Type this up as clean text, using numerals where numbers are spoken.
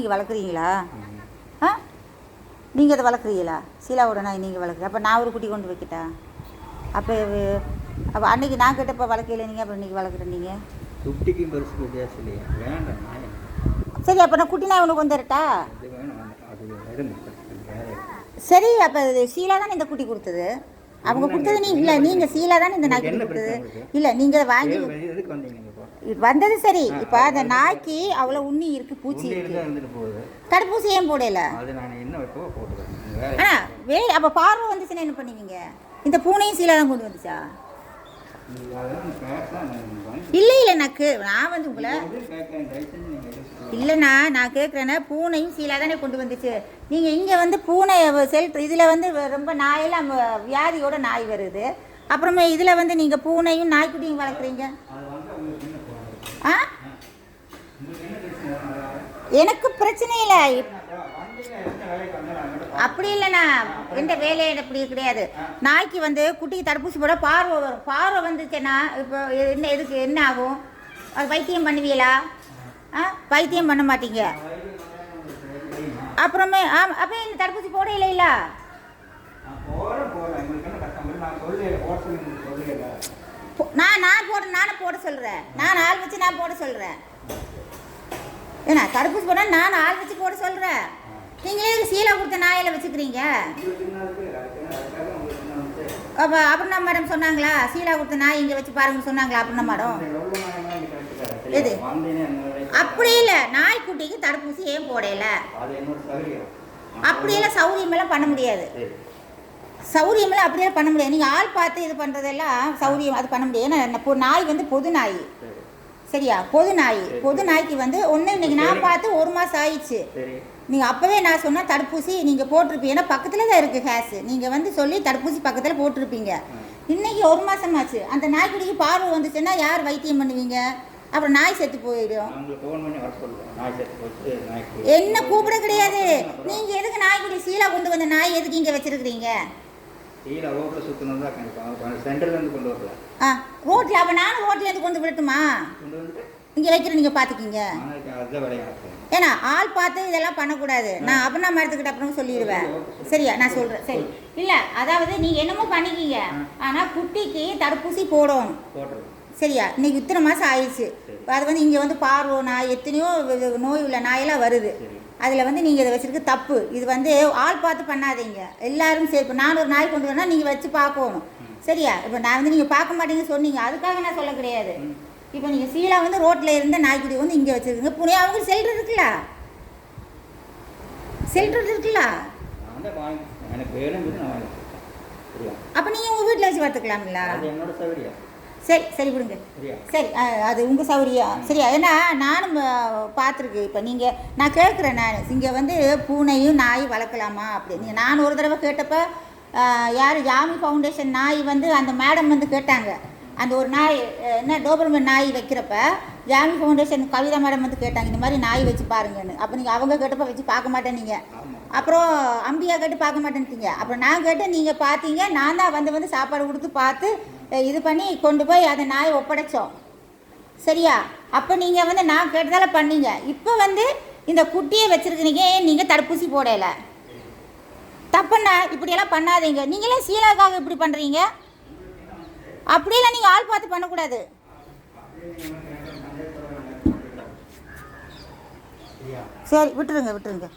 நீங்கள் வளர்க்குறீங்களா? ஆ, நீங்கள் அதை வளர்க்குறீங்களா? சீலாவோட நாய் நீங்கள் வளர்க்குறீங்க. அப்போ நான் ஒரு குட்டி கொண்டு வைக்கிட்டா? அப்போ அன்றைக்கி நான் கேட்டப்போ வளர்க்கல நீங்கள், அப்புறம் இன்றைக்கி வளர்க்குறேன் நீங்கள். குட்டிக்கும் பெருசு வித்தியாசம் இல்லையா? வேண்டாம் நாய். சரி, அப்போ நான் குட்டி நாய் ஒன்று வந்துடட்டா? அது வேணும், அது வேறு. சரி, அப்போ சீலா தானே இந்த குட்டி கொடுத்தது. அவங்க கொடுத்தது நீ இல்லை, நீங்கள் சீலா தானே இந்த நாய்க்கு கொடுத்தது. இல்லை, நீங்கள் வாங்கி வந்தது சரி. இப்போ அந்த நாய்க்கு அவ்வளோ உண்ணி இருக்குது, பூச்சி இருக்குது, தடுப்பூசி ஏன் போடல? ஆ, அப்போ பார்வை வந்துச்சுன்னா என்ன பண்ணுவீங்க? இந்த பூனையும் சீலா தான் கொண்டு வந்துச்சா? இல்லை இல்லை, நான் வந்து உங்களை இல்லைண்ணா, நான் கேட்குறேன்னா பூனையும் சீலா தானே கொண்டு வந்துச்சு. நீங்கள் இங்கே வந்து பூனை இதில் வந்து ரொம்ப நாயெல்லாம் வியாதியோட நாய் வருது. அப்புறமே இதில் வந்து நீங்கள் பூனையும் நாய்க்குட்டியும் வளர்க்குறீங்க. ஆ, எனக்கு பிரச்சனை இல்லை. அப்படி இல்லைண்ணா, எந்த வேலையை அப்படி கிடையாது. நாய்க்கு வந்து குட்டிக்கு தடுப்பூசி போட பார்வை வரும். பார்வை வந்துச்சுன்னா இப்போ என்ன எதுக்கு என்ன ஆகும்? அது வைத்தியம் பண்ணுவீங்களா? வைத்தியம் பண்ண மாட்டீங்க. அப்புறமே அப்போ இந்த தடுப்பூசி போட இல்லைல்ல? நானும் போட சொல்கிறேன். நான் ஆள் வச்சு நான் போட சொல்கிறேன். ஏன்னா தடுப்பூசி போட நான் ஆள் வச்சு போட சொல்கிறேன். நீங்களே சீலா கொடுத்த நாயில் வச்சுக்கிறீங்க. அப்போ அப்புறம் மேடம் சொன்னாங்களா சீலா கொடுத்த நாய் இங்கே வச்சு பாருங்கன்னு சொன்னாங்களா? அப்புறம் மேடம் எது அப்படி இல்லை, நாய்க்குட்டிக்கு தடுப்பூசி ஏன் போடல? அப்படியெல்லாம் சௌரியமெல்லாம் பண்ண முடியாது. சௌரியமெல்லாம் அப்படியெல்லாம் பண்ண முடியாது. நீங்கள் ஆள் பார்த்து இது பண்ணுறதெல்லாம் சௌரியம் அது பண்ண முடியாது. ஏன்னா நாய் வந்து பொது நாய், சரியா? பொது நாய்க்கு வந்து ஒன்று இன்னைக்கு நான் பார்த்து 1 மாதம் ஆயிடுச்சு. நீங்கள் அப்போவே நான் சொன்னால் தடுப்பூசி நீங்கள் போட்டிருப்பீங்க. ஏன்னா பக்கத்தில் தான் இருக்குது ஹேஸ். நீங்கள் வந்து சொல்லி தடுப்பூசி பக்கத்தில் போட்டிருப்பீங்க. இன்றைக்கி 1 மாதம் ஆச்சு. அந்த நாய்க்குட்டிக்கு பார்வை வந்துச்சுன்னா யார் வைத்தியம் பண்ணுவீங்க? அப்புறம் நாய் செத்து போயிடும். என்ன கூப்பிட கிடையாது. நீங்கள் எதுக்கு நாய்க்குட்டி சீலா கொண்டு வந்த நாய் எதுக்கு இங்கே வச்சுருக்கிறீங்க? ரோட்டில் அப்போ நானும் ரோட்லேருந்து கொண்டு விடட்டுமா? இங்கே வைக்கிற நீங்கள் பார்த்துக்கிங்க. ஏன்னா ஆள் பார்த்து இதெல்லாம் பண்ணக்கூடாது. நான் அப்புறம் நான் எடுத்துக்கிட்ட அப்புறம் சொல்லிடுவேன். சரியா? நான் சொல்கிறேன். சரி இல்லை, அதாவது நீங்கள் என்னமோ பண்ணிக்கிங்க, ஆனால் குட்டிக்கு தடுப்பூசி போடணும். சரியா? இன்னைக்கு இத்தனை மாதம் ஆயிடுச்சு. அது வந்து இங்கே வந்து பார்வை நாய் எத்தனையோ நோய் உள்ள நாயெல்லாம் வருது. அதில் வந்து நீங்கள் இதை வச்சுருக்கு தப்பு. இது வந்து ஆள் பார்த்து பண்ணாதீங்க. எல்லாரும் சரி. இப்போ நான் ஒரு நாய் கொண்டு வரேன்னா நீங்கள் வச்சு பார்க்கணும். சரியா? இப்போ நான் வந்து நீங்கள் பார்க்க மாட்டீங்க சொன்னீங்க, அதுக்காக நான் சொல்ல கிடையாது. இப்போ நீங்கள் சீலா வந்து ரோட்டில் இருந்த நாய்க்குட்டி வந்து இங்கே வச்சுருக்குங்க. புனே அவங்களுக்கு செல்டர் இருக்குல்ல? அப்போ நீங்கள் உங்கள் வீட்டில் வச்சு பார்த்துக்கலாம்ல? சரி விடுங்க. சரி, அது உங்கள் சௌரியம். சரியா? ஏன்னா நானும் பார்த்துருக்கு. இப்போ நான் கேட்குறேன், நான் இங்கே வந்து பூனையும் நாய் வளர்க்கலாமா அப்படின்னு. நான் ஒரு தடவை கேட்டப்போ யார் ஜாமி ஃபவுண்டேஷன் நாய் வந்து அந்த மேடம் வந்து கேட்டாங்க. அந்த ஒரு நாய் என்ன டோபர்மேன் நாய் வைக்கிறப்ப ஜாமி ஃபவுண்டேஷன் கவிதா மேடம் வந்து கேட்டாங்க, இந்த மாதிரி நாய் வச்சு பாருங்கன்னு. அப்போ நீங்கள் அவங்க கேட்டப்போ வச்சு பார்க்க மாட்டேன் நீங்கள். அப்புறம் அம்பியா கேட்டு பார்க்க மாட்டேன்ட்டீங்க. அப்புறம் நான் கேட்டேன், நீங்கள் பார்த்தீங்க. நான் தான் வந்து சாப்பாடு கொடுத்து பார்த்து இது பண்ணி கொண்டு போய் அதை நாயை ஒப்படைச்சோம். சரியா? அப்போ நீங்கள் வந்து நான் கேட்டதால பண்ணீங்க. இப்போ வந்து இந்த குட்டியை வச்சுருக்கிறீங்க, ஏன் நீங்கள் தடுப்பூசி போடலை? தப்புண்ணா, இப்படியெல்லாம் பண்ணாதீங்க. நீங்களே சீலாக்காக இப்படி பண்ணுறீங்க. அப்படியெல்லாம் நீங்கள் ஆள் பார்த்து பண்ணக்கூடாது. சரி, விட்டுருங்க.